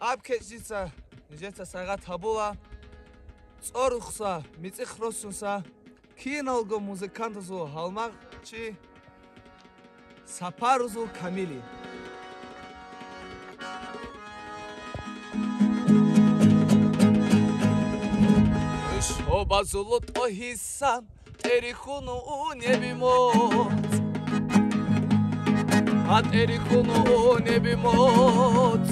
აბქეჯიცა ჯეცა საღა თაბულა წორხსა მიწიხროსუნსა კინოლგო მუსიკანტზო ჰალმაღჩი საფარუზო კამილი შობაზულო ტოჰისან ტერიხუნუ ნებიმოთ ატერიხუნუ ნებიმოთ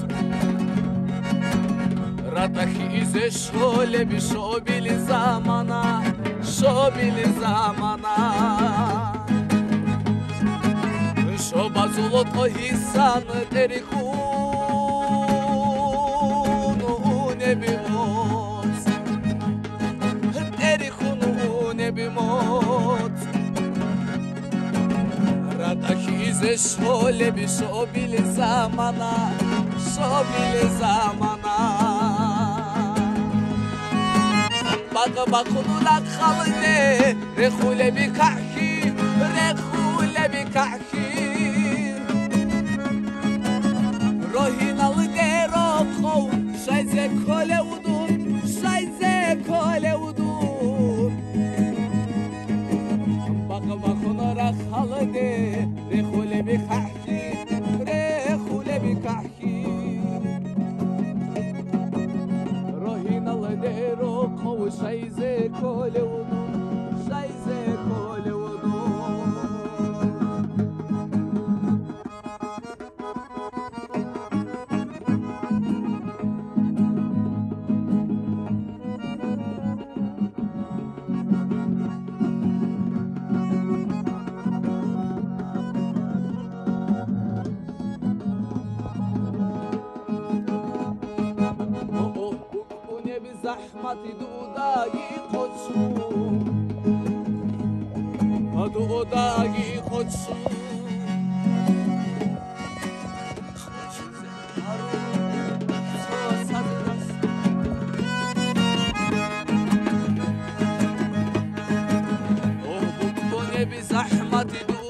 რატახი იზე შოლები შობილი ზამანა შობაზულო ტოჰისან ტერიხუნუ ნებიმოთ რატახი იზე შოლები შობილი ზამანა ბაგბახულა ხალდე რეხულები კახი როհინალდე როხო შაიზე ქოლეუდუ ბაგბახულა ხალდე რეხულები კახი شايزه كولودو زحمتي دوداغي خوتسو دوداغي خوتسو زحمتي دوداغي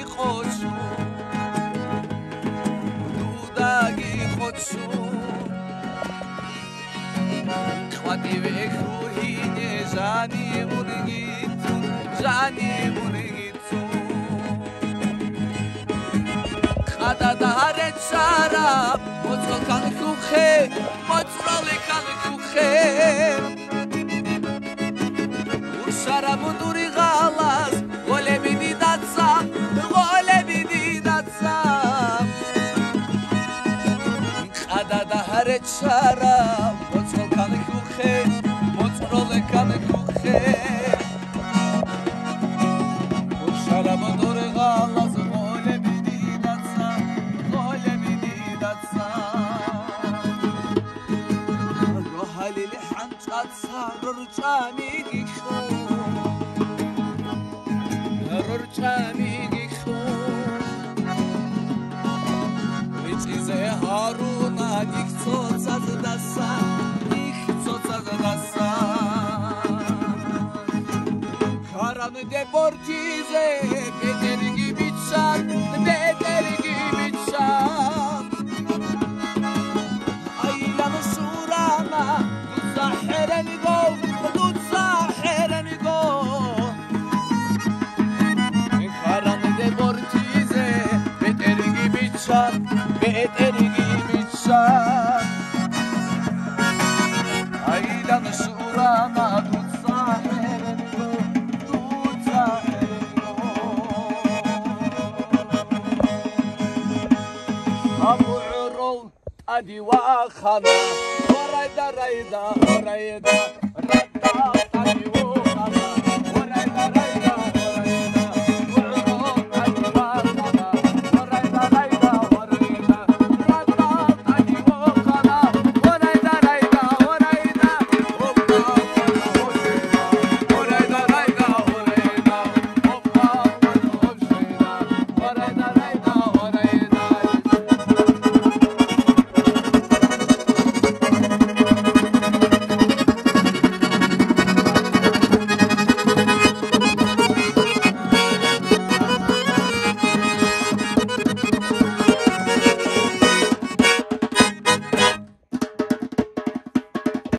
خوتسو خواهی بخوهینه جانی مونگیتو خدا داره شراب مطرال کن کوخه او شراب دوری غلاس گله بیدی دادسام خدا داره شراب مطرال کن کوخه او شراب دور غلاز غاله بیدیدتسم رو حلیلی حنچاتسا رو چامیگی خون چیزه هارونا نیکتوت از دستم Karanı deportize beter gibi çan Aylanı surana tutsahereni go Karanı deportize beter gibi çan Aylanı surana tutsahereni go Abu Urul Adi wa khana Rayda